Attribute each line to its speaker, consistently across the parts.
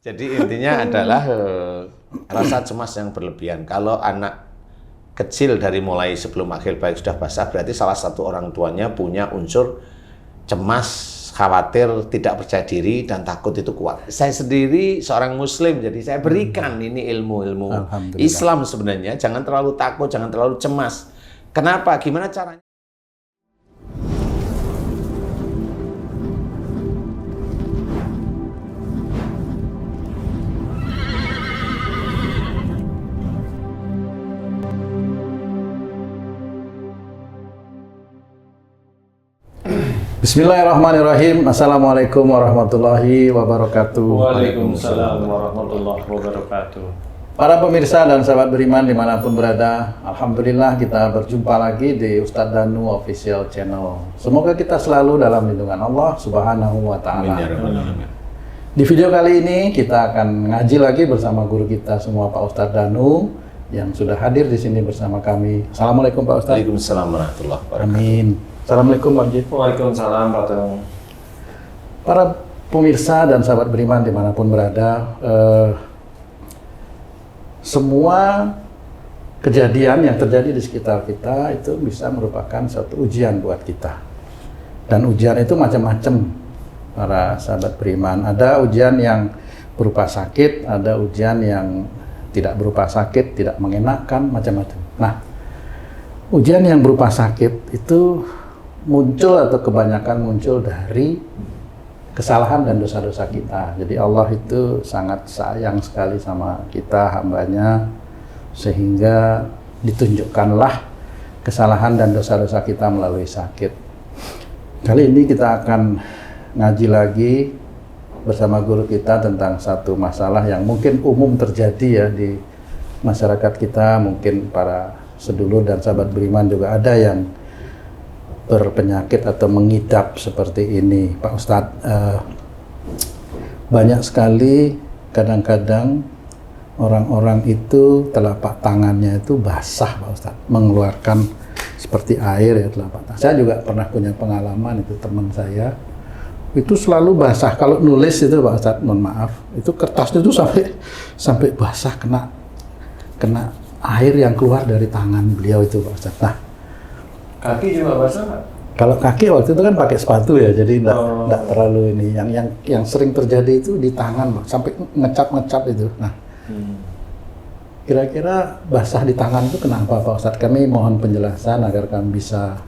Speaker 1: Jadi intinya adalah rasa cemas yang berlebihan. Kalau anak kecil dari mulai sebelum akhir balik sudah basah, berarti salah satu orang tuanya punya unsur cemas, khawatir, tidak percaya diri, dan takut itu kuat. Saya sendiri seorang muslim, jadi saya berikan ini ilmu-ilmu Islam sebenarnya. Jangan terlalu takut, jangan terlalu cemas. Kenapa? Gimana caranya?
Speaker 2: Bismillahirrahmanirrahim. Assalamualaikum warahmatullahi wabarakatuh.
Speaker 3: Waalaikumsalam warahmatullahi wabarakatuh.
Speaker 2: Para pemirsa dan sahabat beriman dimanapun berada, Alhamdulillah kita berjumpa lagi di Ustadz Danu Official Channel. Semoga kita selalu dalam lindungan Allah Subhanahu wa Ta'ala. Di video kali ini kita akan ngaji lagi bersama guru kita semua, Pak Ustadz Danu, yang sudah hadir di sini bersama kami. Assalamualaikum Pak Ustadz.
Speaker 1: Waalaikumsalam warahmatullahi wabarakatuh.
Speaker 2: Amin. Assalamualaikum Pak Jid.
Speaker 3: Waalaikumsalam Pak Tung.
Speaker 2: Para pemirsa dan sahabat beriman dimanapun berada, semua kejadian yang terjadi di sekitar kita itu bisa merupakan suatu ujian buat kita. Dan ujian itu macam-macam para sahabat beriman. Ada ujian yang berupa sakit, ada ujian yang tidak berupa sakit, tidak mengenakan, macam-macam. Nah, ujian yang berupa sakit itu muncul atau kebanyakan muncul dari kesalahan dan dosa-dosa kita. Jadi Allah itu sangat sayang sekali sama kita, hambanya, sehingga ditunjukkanlah kesalahan dan dosa-dosa kita melalui sakit. Kali ini kita akan ngaji lagi bersama guru kita tentang satu masalah yang mungkin umum terjadi ya di masyarakat kita. Mungkin para sedulur dan sahabat beriman juga ada yang berpenyakit atau mengidap seperti ini, Pak Ustadz. Banyak sekali kadang-kadang orang-orang itu telapak tangannya itu basah, Pak Ustadz, mengeluarkan seperti air ya telapak tangan. Saya juga pernah punya pengalaman, itu teman saya itu selalu basah kalau nulis itu, Pak Ustadz, mohon maaf, itu kertasnya itu sampai basah, kena air yang keluar dari tangan beliau itu, Pak Ustadz. Nah,
Speaker 3: Kaki juga basah nggak?
Speaker 2: kalau kaki waktu itu kan pakai sepatu ya, jadi enggak terlalu ini. Yang sering terjadi itu di tangan, Pak, sampai ngecap itu. Nah, kira-kira basah di tangan itu kenapa, Pak Ustadz? Kami mohon penjelasan agar kami bisa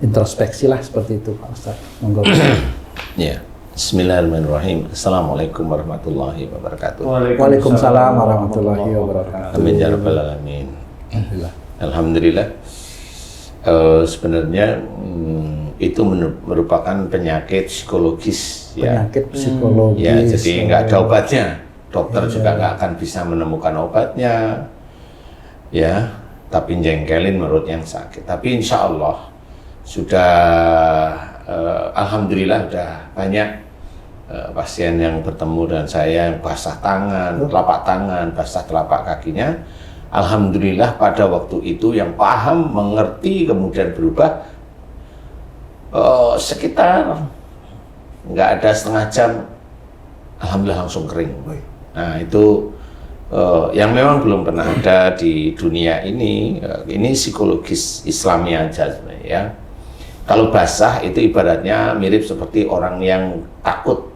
Speaker 2: introspeksi lah seperti itu, Pak Ustadz. Monggo.
Speaker 1: Ya. Bismillahirrahmanirrahim. Assalamualaikum warahmatullahi wabarakatuh.
Speaker 2: Waalaikumsalam warahmatullahi wabarakatuh.
Speaker 1: Amin ya rabbal alamin.
Speaker 2: Alhamdulillah.
Speaker 1: Alhamdulillah. Sebenarnya itu merupakan penyakit psikologis,
Speaker 2: Penyakit psikologis.
Speaker 1: ya. Jadi nggak ada obatnya. Dokter juga nggak akan bisa menemukan obatnya, ya. Tapi jengkelin menurut yang sakit. Tapi insya Allah sudah, alhamdulillah sudah banyak pasien yang bertemu dengan saya yang basah tangan, telapak tangan, basah telapak kakinya. Alhamdulillah pada waktu itu yang paham, mengerti, kemudian berubah, sekitar nggak ada setengah jam, alhamdulillah langsung kering. Nah itu yang memang belum pernah ada di dunia ini. Ini psikologis Islami aja sebenarnya ya. Kalau basah itu ibaratnya mirip seperti orang yang takut.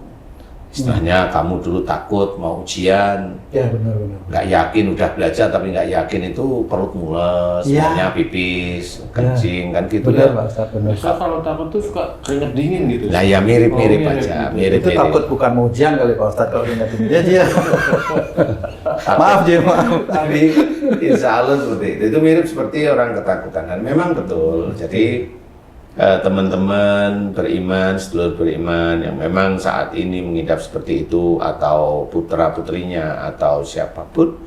Speaker 1: Istilahnya kamu dulu takut mau ujian,
Speaker 2: Ya, benar-benar.
Speaker 1: nggak yakin, udah belajar tapi nggak yakin, itu perut mules,
Speaker 2: Ya.
Speaker 1: semuanya pipis, kencing, kan gitu
Speaker 2: Benar,
Speaker 1: ya.
Speaker 2: Pak Ustadz, benar.
Speaker 3: Bisa kalau takut tuh suka keringet dingin gitu.
Speaker 1: Nah ya mirip-mirip
Speaker 3: Oh, mirip
Speaker 1: aja,
Speaker 3: gitu.
Speaker 1: mirip.
Speaker 2: Itu takut bukan mau ujian kali, Pak Ustadz, kalau ingat ini. Ya. Maaf, maaf.
Speaker 1: Tapi insya Allah seperti itu mirip seperti orang ketakutan, dan memang betul. Jadi teman-teman beriman, sedulur beriman yang memang saat ini mengidap seperti itu, atau putra-putrinya, atau siapapun,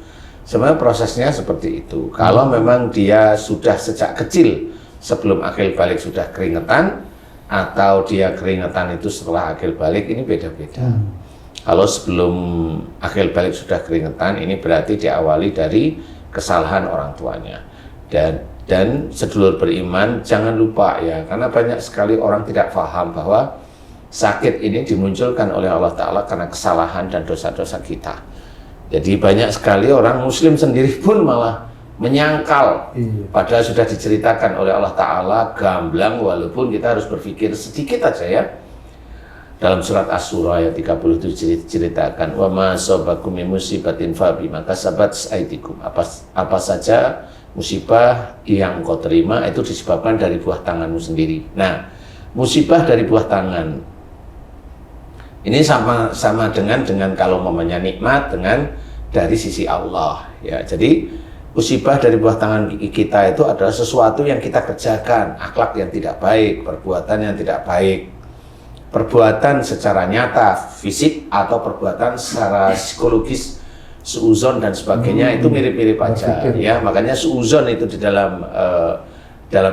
Speaker 1: sebenarnya prosesnya seperti itu. Kalau memang dia sudah sejak kecil, sebelum akhir balik sudah keringetan, atau dia keringetan itu setelah akhir balik, ini beda-beda. Kalau sebelum akhir balik sudah keringetan, ini berarti diawali dari kesalahan orang tuanya. Dan sedulur beriman jangan lupa ya, karena banyak sekali orang tidak paham bahwa sakit ini dimunculkan oleh Allah Ta'ala karena kesalahan dan dosa-dosa kita. Jadi banyak sekali orang muslim sendiri pun malah menyangkal, padahal sudah diceritakan oleh Allah Ta'ala gamblang, walaupun kita harus berpikir sedikit aja ya. Dalam surat Asy-Syura ayat 37 diceritakan, wa ma asabakum min musibatin fa bima kasabat aydikum. Apa saja musibah yang engkau terima itu disebabkan dari buah tanganmu sendiri. Nah, musibah dari buah tangan ini sama dengan kalau mamanya nikmat dengan dari sisi Allah ya. Jadi musibah dari buah tangan kita itu adalah sesuatu yang kita kerjakan, akhlak yang tidak baik, perbuatan yang tidak baik, perbuatan secara nyata fisik atau perbuatan secara psikologis, suuzon dan sebagainya. Itu mirip-mirip aja ya. Makanya suuzon itu di dalam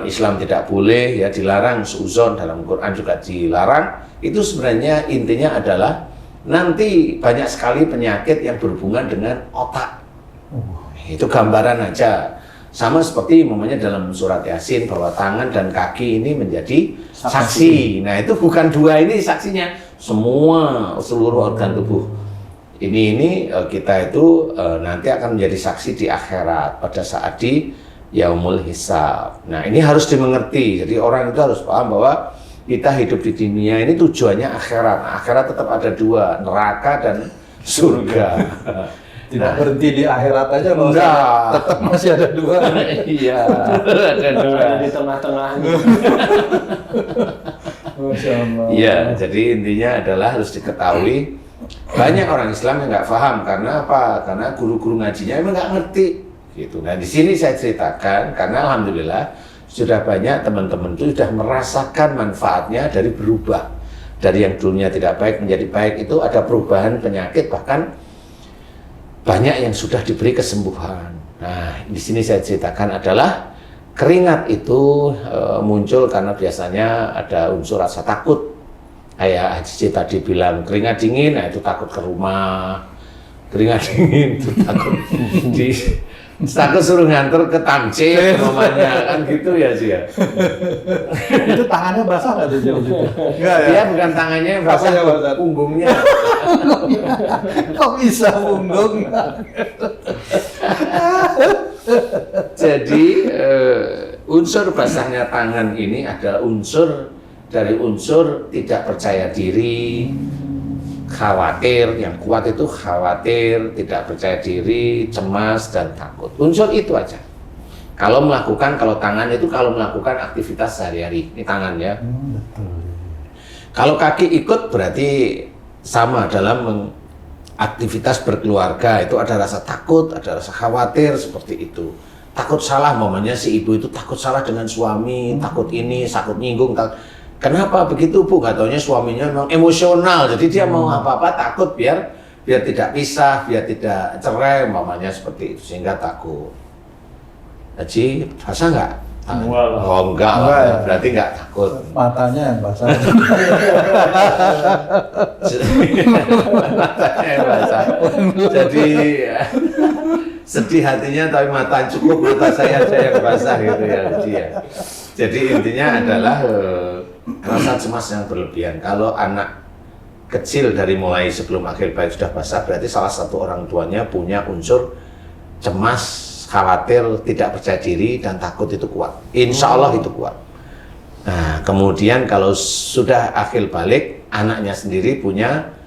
Speaker 1: Islam tidak boleh ya, dilarang. Suuzon dalam Quran juga dilarang. Itu sebenarnya intinya adalah nanti banyak sekali penyakit yang berhubungan dengan otak. Itu gambaran aja. Sama seperti umpamanya dalam surat Yasin bahwa tangan dan kaki ini menjadi saksi. Nah, itu bukan dua ini saksinya, semua seluruh organ tubuh. Ini kita itu nanti akan menjadi saksi di akhirat pada saat di yaumul hisab. Nah, ini harus dimengerti. Jadi orang itu harus paham bahwa kita hidup di dunia ini tujuannya akhirat. Nah, akhirat tetap ada dua, neraka dan surga.
Speaker 2: Tidak berhenti di akhirat aja loh. Tetap masih ada dua.
Speaker 1: Iya, ada dua.
Speaker 3: Ada di tengah-tengahnya.
Speaker 1: Iya, jadi intinya adalah harus diketahui banyak orang Islam yang nggak paham. Karena apa? Karena guru-guru ngajinya emang nggak ngerti. Gitu. Nah, di sini saya ceritakan karena alhamdulillah sudah banyak teman-teman itu sudah merasakan manfaatnya dari berubah. Dari yang dulunya tidak baik menjadi baik, itu ada perubahan penyakit, bahkan banyak yang sudah diberi kesembuhan. Nah, di sini saya ceritakan adalah keringat itu muncul karena biasanya ada unsur rasa takut. Kayak Haji tadi bilang keringat dingin, nah itu takut ke rumah. Keringat dingin itu takut suruh nganter ke Tamcil namanya, kan gitu ya sih ya.
Speaker 2: Itu tangannya basah nggak tuh jauh gitu?
Speaker 1: Enggak ya. Dia bukan tangannya yang basah, punggungnya.
Speaker 2: Kok bisa punggung?
Speaker 1: Jadi unsur basahnya tangan ini adalah unsur dari unsur tidak percaya diri, khawatir. Yang kuat itu khawatir, tidak percaya diri, cemas dan takut. Unsur itu aja. Kalau tangan itu kalau melakukan aktivitas sehari-hari, ini tangan ya. Kalau kaki ikut berarti sama dalam aktivitas berkeluarga, itu ada rasa takut, ada rasa khawatir seperti itu. Takut salah, momennya si ibu itu takut salah dengan suami, takut ini, takut nyinggung. Kenapa begitu Bu? Gak taunya suaminya memang emosional, jadi dia mau apa-apa takut biar tidak pisah, biar tidak cerai, mamanya seperti itu, sehingga takut. Haji, basah nggak? Oh enggak lah, berarti nggak takut.
Speaker 2: Matanya yang basah.
Speaker 1: Matanya yang basah. Jadi sedih hatinya tapi mata saya yang basah gitu ya Haji ya. Jadi intinya adalah rasa cemas yang berlebihan. Kalau anak kecil dari mulai sebelum akhir bait sudah basah, berarti salah satu orang tuanya punya unsur cemas, khawatir, tidak percaya diri, dan takut itu kuat. Insya Allah itu kuat. Nah, kemudian kalau sudah akhir balik, anaknya sendiri punya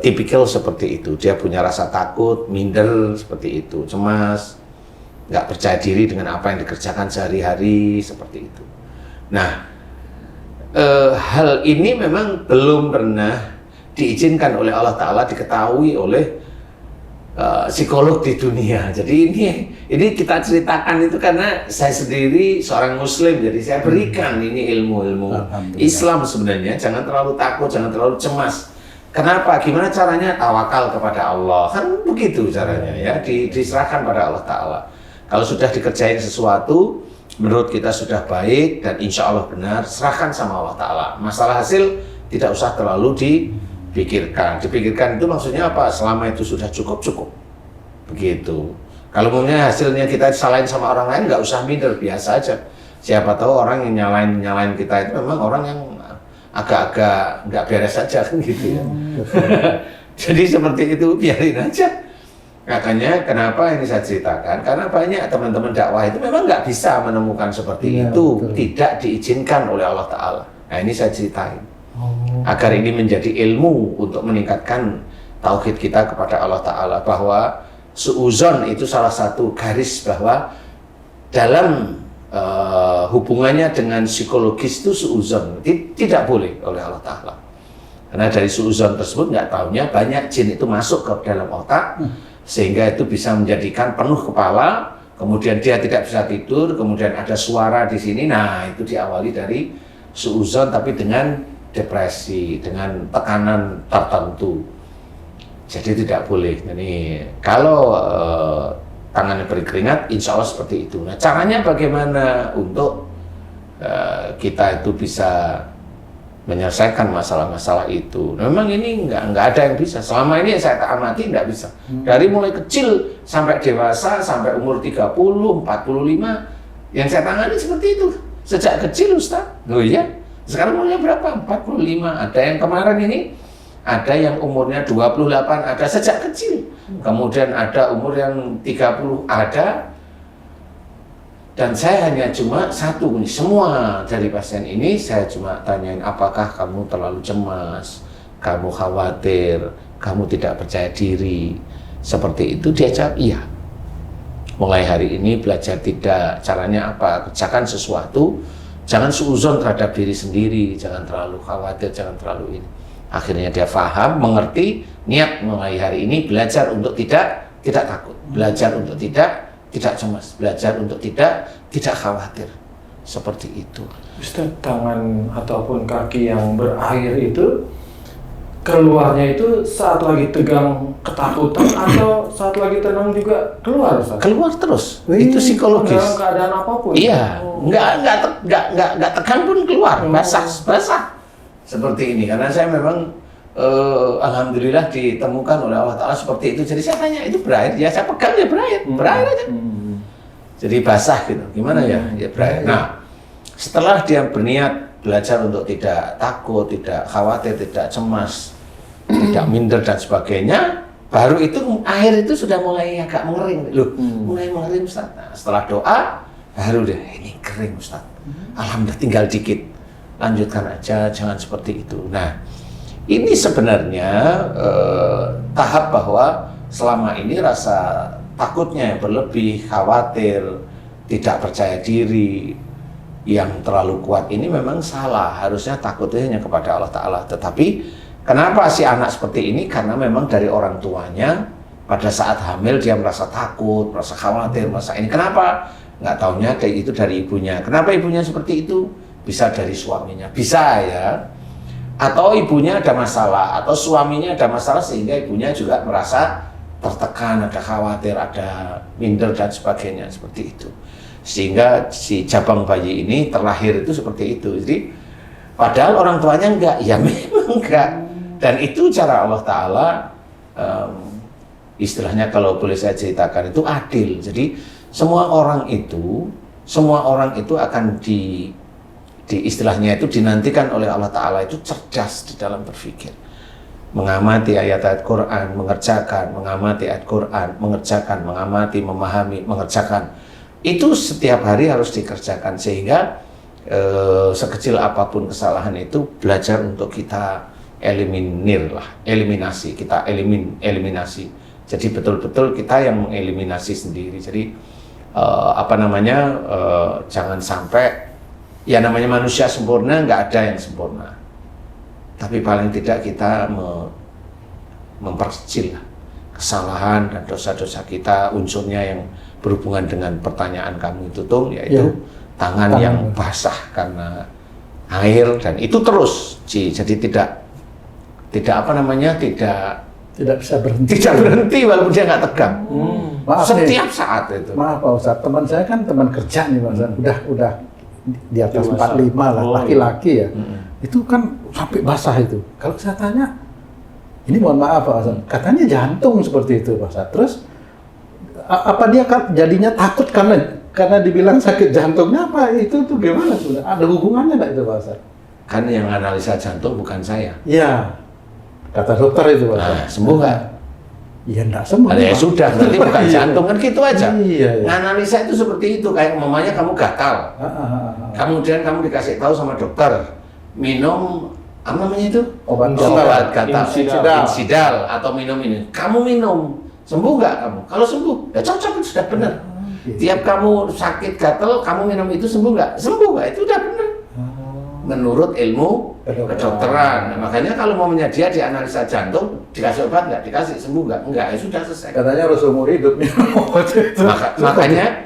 Speaker 1: tipikal seperti itu. Dia punya rasa takut, minder seperti itu, cemas, nggak percaya diri dengan apa yang dikerjakan sehari-hari seperti itu. Nah, hal ini memang belum pernah diizinkan oleh Allah Ta'ala diketahui oleh psikolog di dunia. Jadi ini kita ceritakan itu karena saya sendiri seorang muslim, jadi saya berikan ini ilmu-ilmu Islam sebenarnya. Jangan terlalu takut, jangan terlalu cemas. Kenapa? Gimana caranya? Tawakal kepada Allah. Kan begitu caranya ya, diserahkan pada Allah Ta'ala. Kalau sudah dikerjain sesuatu menurut kita sudah baik dan insya Allah benar, serahkan sama Allah Ta'ala. Masalah hasil tidak usah terlalu dipikirkan. Dipikirkan itu maksudnya apa? Selama itu sudah cukup begitu. Kalau umumnya hasilnya kita disalahin sama orang lain, nggak usah minder, biasa aja. Siapa tahu orang yang nyalain kita itu memang orang yang agak-agak nggak beres saja kan gitu ya. Jadi seperti itu, biarin aja. Makanya kenapa ini saya ceritakan, karena banyak teman-teman dakwah itu memang nggak bisa menemukan seperti
Speaker 2: Iya,
Speaker 1: itu,
Speaker 2: betul.
Speaker 1: tidak diizinkan oleh Allah Ta'ala. Nah ini saya ceritain,
Speaker 2: Oh.
Speaker 1: agar ini menjadi ilmu untuk meningkatkan tauhid kita kepada Allah Ta'ala, bahwa suuzon itu salah satu garis bahwa dalam hubungannya dengan psikologis itu suuzon tidak boleh oleh Allah Ta'ala. Karena dari suuzon tersebut nggak taunya banyak jin itu masuk ke dalam otak, sehingga itu bisa menjadikan penuh kepala, kemudian dia tidak bisa tidur, kemudian ada suara di sini. Nah itu diawali dari suuzon tapi dengan depresi, dengan tekanan tertentu. Jadi tidak boleh. Jadi kalau tangannya berkeringat, insya Allah seperti itu. Nah caranya bagaimana untuk kita itu bisa menyelesaikan masalah-masalah itu. Memang ini nggak ada yang bisa. Selama ini saya tak amati nggak bisa. Dari mulai kecil sampai dewasa, sampai umur 30, 45, yang saya tangani seperti itu. Sejak kecil Ustaz. Oh iya, sekarang umurnya berapa? 45. Ada yang kemarin ini, ada yang umurnya 28, ada sejak kecil. Kemudian ada umur yang 30, ada. Dan saya hanya cuma satu, semua dari pasien ini saya cuma tanyain, apakah kamu terlalu cemas, kamu khawatir, kamu tidak percaya diri, seperti itu. Dia jawab iya. Mulai hari ini belajar tidak, caranya apa, kerjakan sesuatu, jangan suuzon terhadap diri sendiri, jangan terlalu khawatir, jangan terlalu ini. Akhirnya dia paham, mengerti, niat mulai hari ini belajar untuk tidak takut, belajar untuk tidak cemas, belajar untuk tidak khawatir, seperti itu.
Speaker 3: Ustaz, tangan ataupun kaki yang berair itu keluarnya itu saat lagi tegang ketakutan atau saat lagi tenang juga keluar, Ustaz?
Speaker 1: Keluar terus,
Speaker 2: Wih,
Speaker 1: itu psikologis.
Speaker 3: Dalam keadaan apapun.
Speaker 1: Iya, nggak tegang pun keluar, basah, seperti ini. Karena saya memang alhamdulillah ditemukan oleh Allah Ta'ala seperti itu. Jadi saya tanya, itu berair? Ya saya pegang ya berair aja. Jadi basah gitu, gimana ya? Ya berair. Nah, setelah dia berniat belajar untuk tidak takut, tidak khawatir, tidak cemas, tidak minder dan sebagainya, baru itu air itu sudah mulai agak mengering. Loh, mulai mengering Ustaz. Nah, setelah doa, baru deh, ini kering Ustaz. Alhamdulillah tinggal dikit. Lanjutkan aja, jangan seperti itu. Nah, ini sebenarnya tahap bahwa selama ini rasa takutnya yang berlebih, khawatir, tidak percaya diri, yang terlalu kuat ini memang salah. Harusnya takutnya hanya kepada Allah Ta'ala. Tetapi kenapa si anak seperti ini? Karena memang dari orang tuanya pada saat hamil dia merasa takut, merasa khawatir, merasa ini. Kenapa? Nggak taunya kayak itu dari ibunya. Kenapa ibunya seperti itu? Bisa dari suaminya, bisa ya. Atau ibunya ada masalah, atau suaminya ada masalah sehingga ibunya juga merasa tertekan, ada khawatir, ada minder dan sebagainya, seperti itu. Sehingga si jabang bayi ini terlahir itu seperti itu. Jadi padahal orang tuanya enggak, ya memang enggak. Dan itu cara Allah Ta'ala, istilahnya kalau boleh saya ceritakan itu adil. Jadi semua orang itu akan di istilahnya itu dinantikan oleh Allah Ta'ala itu cerdas di dalam berpikir, mengamati ayat-ayat Quran, mengamati ayat Quran, mengerjakan, mengamati, memahami, mengerjakan. Itu setiap hari harus dikerjakan sehingga sekecil apapun kesalahan itu belajar untuk kita eliminasi. Jadi betul-betul kita yang mengeliminasi sendiri. Jadi jangan sampai, ya namanya manusia sempurna, nggak ada yang sempurna. Tapi paling tidak kita memperkecil kesalahan dan dosa-dosa kita, unsurnya yang berhubungan dengan pertanyaan kamu itu tuh, yaitu tangan yang basah karena air, dan itu terus, jadi tidak
Speaker 2: bisa berhenti.
Speaker 1: Tidak berhenti walaupun dia nggak tegang.
Speaker 2: Maaf
Speaker 1: setiap
Speaker 2: nih,
Speaker 1: saat itu.
Speaker 2: Maaf Pak Ustadz, teman saya kan teman kerja nih Pak Ustadz, udah di atas 45 lah, laki-laki ya. Itu kan sampai basah itu. Kalau saya tanya, ini mohon maaf Pak Ustadz, katanya jantung seperti itu Pak Ustadz. Terus apa dia jadinya takut karena dibilang sakit jantungnya apa? Itu tuh gimana sudah? Ada hubungannya nggak itu Pak Ustadz?
Speaker 1: Kan yang analisa jantung bukan saya.
Speaker 2: Iya, kata dokter itu Pak.
Speaker 1: Nah, sembuh nggak?
Speaker 2: Iya enggak sembuh.
Speaker 1: Ya
Speaker 2: Pak.
Speaker 1: sudah, berarti bukan jantung, kan gitu aja.
Speaker 2: Iya, iya.
Speaker 1: Analisa itu seperti itu, kayak umpamanya kamu gatal. Kemudian kamu dikasih tahu sama dokter, minum apa namanya itu?
Speaker 2: Obat
Speaker 1: gatal, Insidal atau minum ini. Kamu minum, sembuh nggak kamu? Kalau sembuh, ya cocok, itu sudah benar. Tiap kamu sakit gatal, kamu minum itu sembuh nggak? Sembuh nggak? Itu udah benar. Menurut ilmu kedokteran. Nah, makanya kalau mau dia dianalisa jantung, dikasih obat nggak? Dikasih, sembuh nggak? Enggak, ya sudah selesai.
Speaker 2: Katanya harus umur hidup minum obat itu.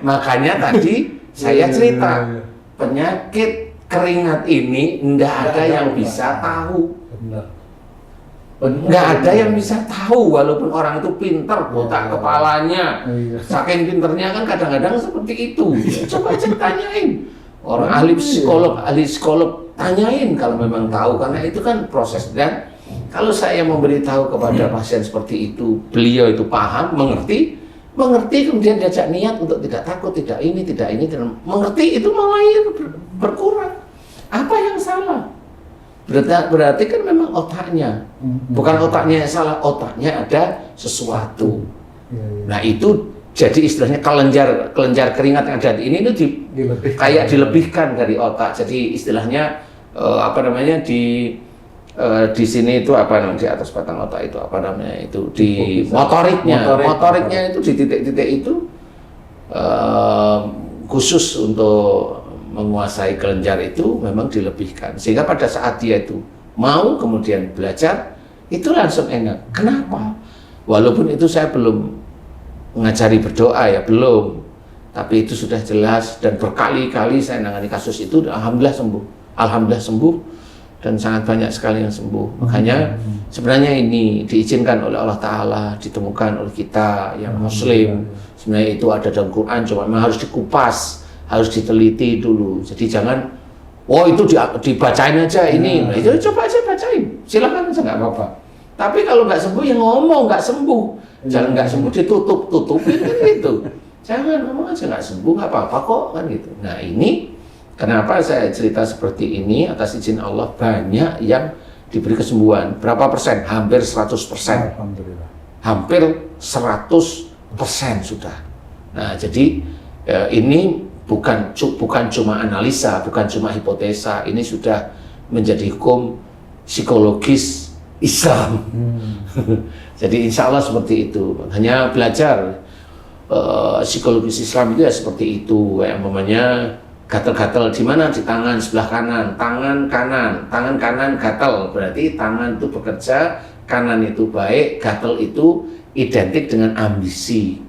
Speaker 1: Makanya tadi saya cerita penyakit keringat ini nggak ada yang bisa tahu.
Speaker 2: Benar.
Speaker 1: Nggak ada yang bisa tahu, walaupun orang itu pintar, botak kepalanya, saking pinternya kan kadang-kadang seperti itu. Coba aja tanyain orang ahli psikolog tanyain kalau memang tahu, karena itu kan proses. Dan kalau saya memberitahu kepada pasien seperti itu, beliau itu paham, mengerti kemudian diajak niat untuk tidak takut, tidak ini, dan mengerti, itu malah berkurang. Apa yang salah? Berarti kan memang otaknya, bukan otaknya yang salah, otaknya ada sesuatu. Nah itu jadi istilahnya kelenjar keringat yang ada di ini itu kayak dilebihkan dari otak. Jadi istilahnya di sini itu apa namanya, di atas batang otak itu apa namanya itu, di motoriknya itu di titik-titik itu khusus untuk menguasai kelenjar itu memang dilebihkan, sehingga pada saat dia itu mau kemudian belajar itu langsung enak. Kenapa? Walaupun itu saya belum mengajari berdoa ya, belum, tapi itu sudah jelas, dan berkali-kali saya menangani kasus itu, alhamdulillah sembuh, dan sangat banyak sekali yang sembuh. Makanya sebenarnya ini diizinkan oleh Allah Ta'ala, ditemukan oleh kita yang muslim. Sebenarnya itu ada dalam Quran, cuma memang harus dikupas, harus diteliti dulu. Jadi jangan, itu dibacain aja ini, itu coba aja bacain, silakan aja, nggak apa-apa. Tapi kalau nggak sembuh ya ngomong nggak sembuh, jangan nggak sembuh ditutupin kan gitu. Jangan ngomong aja nggak sembuh, nggak apa-apa kok kan gitu. Nah ini kenapa saya cerita seperti ini, atas izin Allah banyak yang diberi kesembuhan. Berapa persen? Hampir 100%.
Speaker 2: Alhamdulillah.
Speaker 1: Hampir 100% sudah. Nah jadi ini bukan cuma analisa, bukan cuma hipotesa, ini sudah menjadi hukum psikologis Islam. Jadi insya Allah seperti itu. Hanya belajar psikologis Islam itu ya seperti itu. Yang umpamanya gatal-gatal di mana? Di tangan sebelah kanan, tangan kanan gatal, berarti tangan itu bekerja, kanan itu baik, gatal itu identik dengan ambisi.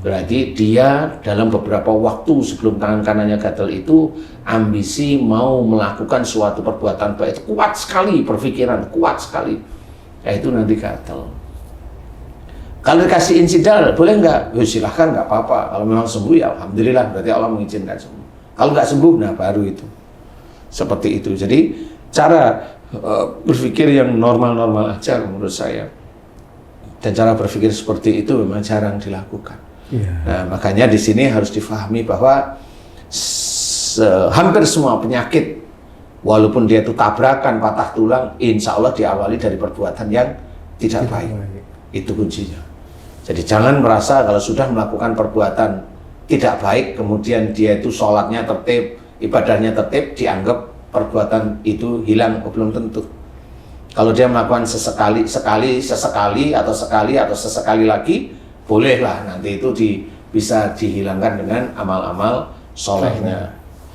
Speaker 1: Berarti dia dalam beberapa waktu sebelum tangan kanannya gatal itu ambisi mau melakukan suatu perbuatan baik, kuat sekali berpikiran, kuat sekali. Ya itu nanti gatal. Kalau dikasih insidal boleh nggak? Ya silahkan, nggak apa-apa. Kalau memang sembuh ya alhamdulillah, berarti Allah mengizinkan sembuh. Kalau nggak sembuh, nah baru itu. Seperti itu. Jadi cara berpikir yang normal-normal aja menurut saya. Dan cara berpikir seperti itu memang jarang dilakukan. Nah, makanya di sini harus difahami bahwa hampir semua penyakit, walaupun dia itu tabrakan, patah tulang, insya Allah diawali dari perbuatan yang tidak baik. Itu kuncinya. Jadi jangan merasa kalau sudah melakukan perbuatan tidak baik, kemudian dia itu sholatnya tertib, ibadahnya tertib, dianggap perbuatan itu hilang. Belum tentu. Kalau dia melakukan sesekali atau sesekali lagi, bolehlah nanti itu bisa dihilangkan dengan amal-amal solehnya.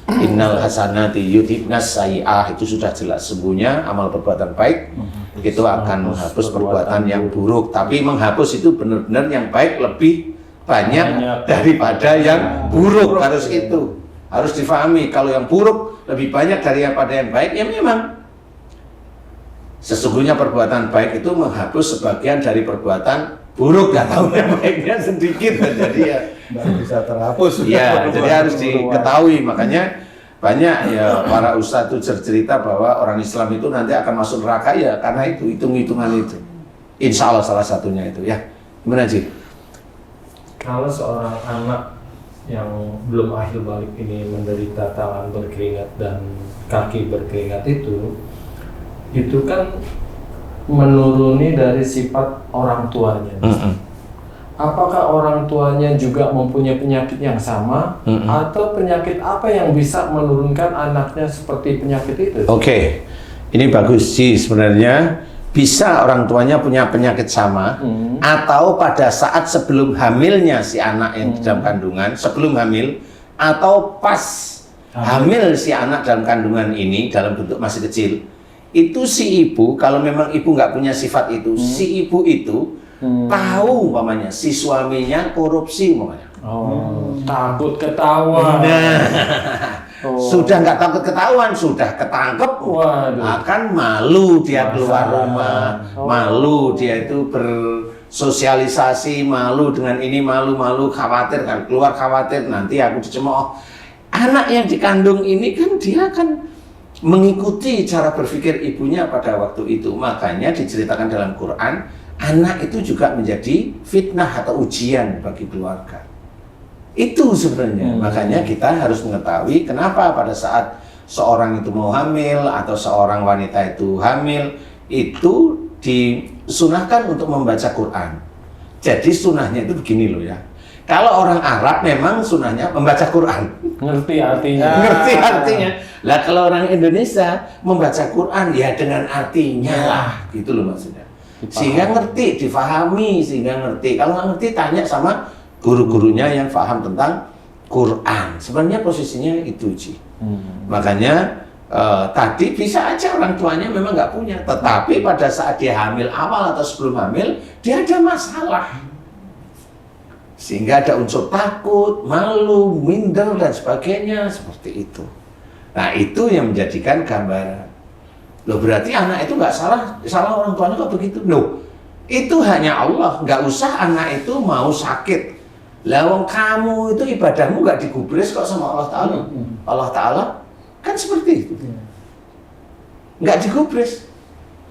Speaker 1: Innal hasanati yudhibnas sayyi'ah, itu sudah jelas sesungguhnya amal perbuatan baik itu akan menghapus perbuatan yang buruk. Tapi menghapus itu benar-benar yang baik lebih banyak daripada yang buruk. Harus difahami, kalau yang buruk lebih banyak daripada yang baik, ya memang sesungguhnya perbuatan baik itu menghapus sebagian dari perbuatan buruk, nggak tahu yang baiknya sedikit, jadi ya
Speaker 2: nggak bisa terhapus.
Speaker 1: Ya, jadi harus diketahui. Makanya banyak ya para ustadz itu cerita bahwa orang Islam itu nanti akan masuk neraka ya karena itu hitung-hitungan itu. Insya Allah salah satunya itu ya. Gimana Ji?
Speaker 3: Kalau seorang anak yang belum akhir balik ini menderita tangan berkeringat dan kaki berkeringat itu kan menuruni dari sifat orang tuanya. Apakah orang tuanya juga mempunyai penyakit yang sama atau penyakit apa yang bisa menurunkan anaknya seperti penyakit itu?
Speaker 1: Oke, ini bagus sih sebenarnya. Bisa orang tuanya punya penyakit sama atau pada saat sebelum hamilnya si anak yang di dalam kandungan, sebelum hamil atau pas hamil si anak dalam kandungan ini dalam bentuk masih kecil, itu si ibu, kalau memang ibu nggak punya sifat itu, si ibu itu tahu umpamanya si suaminya korupsi umpamanya.
Speaker 3: Takut ketahuan.
Speaker 1: Sudah nggak takut ketahuan, sudah ketangkep, akan malu dia keluar rumah, malu dia itu bersosialisasi, malu dengan ini, malu khawatir kan, keluar khawatir nanti aku dicemooh. Anak yang dikandung ini kan dia akan mengikuti cara berpikir ibunya pada waktu itu, makanya diceritakan dalam Quran, anak itu juga menjadi fitnah atau ujian bagi keluarga. Itu sebenarnya, makanya kita harus mengetahui kenapa pada saat seorang itu mau hamil atau seorang wanita itu hamil, itu disunahkan untuk membaca Quran. Jadi sunahnya itu begini loh ya. Kalau orang Arab memang sunahnya membaca Quran.
Speaker 3: Ngerti artinya.
Speaker 1: Ngerti artinya. Lah kalau orang Indonesia membaca Quran ya dengan artinya lah, gitu loh maksudnya. Sehingga ngerti, difahami, sehingga ngerti. Kalau nggak ngerti tanya sama guru-gurunya yang paham tentang Quran. Sebenarnya posisinya itu Ji. Makanya tadi bisa aja orang tuanya memang nggak punya, tetapi pada saat dia hamil awal atau sebelum hamil dia ada masalah, sehingga ada unsur takut, malu, minder dan sebagainya seperti itu. Nah itu yang menjadikan gambaran. Loh berarti anak itu nggak salah orang tuanya kok begitu? Loh itu hanya Allah, nggak usah anak itu mau sakit. Lawang kamu itu ibadahmu nggak digubris kok sama Allah Ta'ala. Allah Ta'ala kan seperti itu, nggak digubris.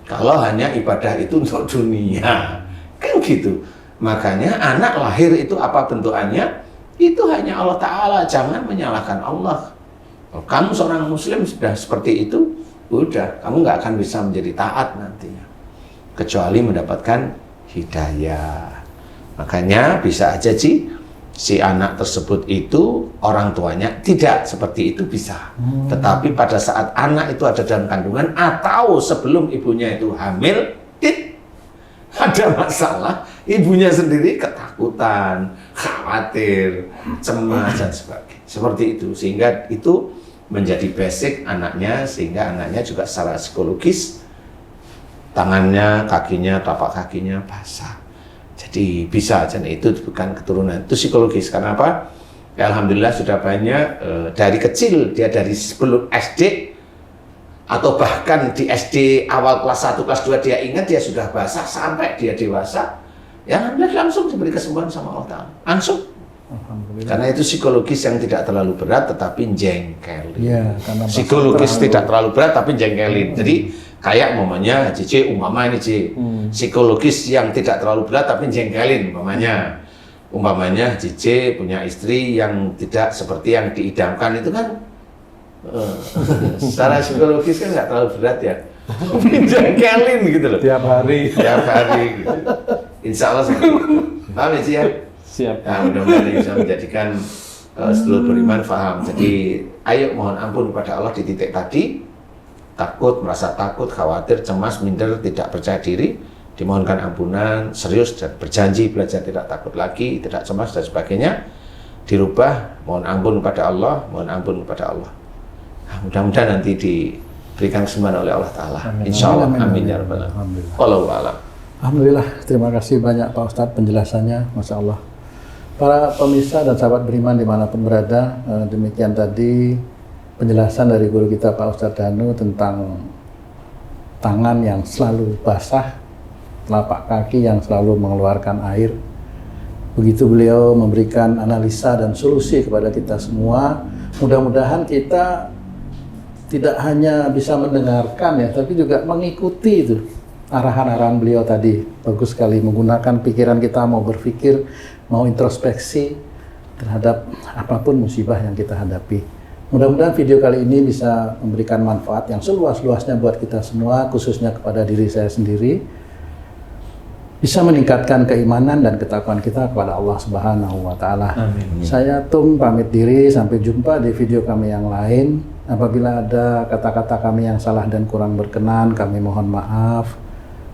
Speaker 1: Kalau hanya ibadah itu untuk dunia, kan gitu. Makanya anak lahir itu apa bentukannya, itu hanya Allah Ta'ala. Jangan menyalahkan Allah. Kalau kamu seorang muslim sudah seperti itu, udah kamu nggak akan bisa menjadi taat nantinya, kecuali mendapatkan hidayah. Makanya bisa aja si anak tersebut itu orang tuanya tidak seperti itu bisa. Tetapi pada saat anak itu ada dalam kandungan atau sebelum ibunya itu hamil, ada masalah, ibunya sendiri ketakutan, khawatir, cemas dan sebagainya. Seperti itu, sehingga itu menjadi basic anaknya, sehingga anaknya juga secara psikologis tangannya, kakinya, telapak kakinya basah. Jadi bisa, dan itu bukan keturunan, itu psikologis. Karena apa? Ya, alhamdulillah sudah banyak dari kecil, dia dari sebelum SD atau bahkan di SD awal kelas 1, kelas 2 dia ingat dia sudah basah sampai dia dewasa, ya alhamdulillah langsung diberi kesembuhan sama Allah Ta'ala. Langsung. Karena itu psikologis yang tidak terlalu berat tetapi jengkelin.
Speaker 2: Ya,
Speaker 1: psikologis tidak terlalu berat tapi jengkelin. Jadi kayak umpamanya Cici, umpama ini Cici, psikologis yang tidak terlalu berat tapi jengkelin umpamanya Cici punya istri yang tidak seperti yang diidamkan, itu kan secara psikologis kan nggak terlalu berat ya, jengkelin gitu loh tiap hari gitu. Insya Allah paham ya Cici ya. Siap. Nah, mudah-mudahan bisa menjadikan sedulur beriman paham. Jadi ayo mohon ampun kepada Allah di titik tadi, takut, merasa takut, khawatir, cemas, minder, tidak percaya diri, dimohonkan ampunan, serius dan berjanji belajar tidak takut lagi, tidak cemas dan sebagainya, dirubah, mohon ampun kepada Allah, mohon ampun kepada Allah. Nah, mudah-mudahan nanti diberikan kesembuhan oleh Allah Ta'ala. Insya Allah, amin ya rabbal alamin. Wallahu a'lam.
Speaker 2: Alhamdulillah, terima kasih banyak Pak Ustadz penjelasannya, Masya Allah. Para pemirsa dan sahabat beriman dimanapun berada, demikian tadi penjelasan dari guru kita Pak Ustadz Danu tentang tangan yang selalu basah, telapak kaki yang selalu mengeluarkan air. Begitu beliau memberikan analisa dan solusi kepada kita semua. Mudah-mudahan kita tidak hanya bisa mendengarkan ya, tapi juga mengikuti itu arahan-arahan beliau tadi. Bagus sekali menggunakan pikiran kita, mau berpikir, mau introspeksi, terhadap apapun musibah yang kita hadapi. Mudah-mudahan video kali ini bisa memberikan manfaat yang seluas-luasnya buat kita semua, khususnya kepada diri saya sendiri, bisa meningkatkan keimanan dan ketakwaan kita kepada Allah Subhanahu wa Ta'ala. Saya Tung pamit diri, sampai jumpa di video kami yang lain. Apabila ada kata-kata kami yang salah dan kurang berkenan, kami mohon maaf.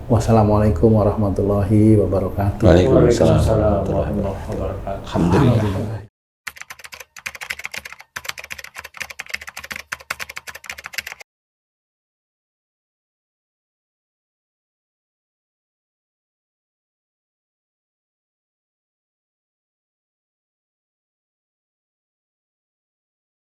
Speaker 2: Wassalamualaikum warahmatullahi wabarakatuh.
Speaker 1: Waalaikumsalam
Speaker 3: Waalaikumsalam warahmatullahi wabarakatuh.
Speaker 1: Alhamdulillah.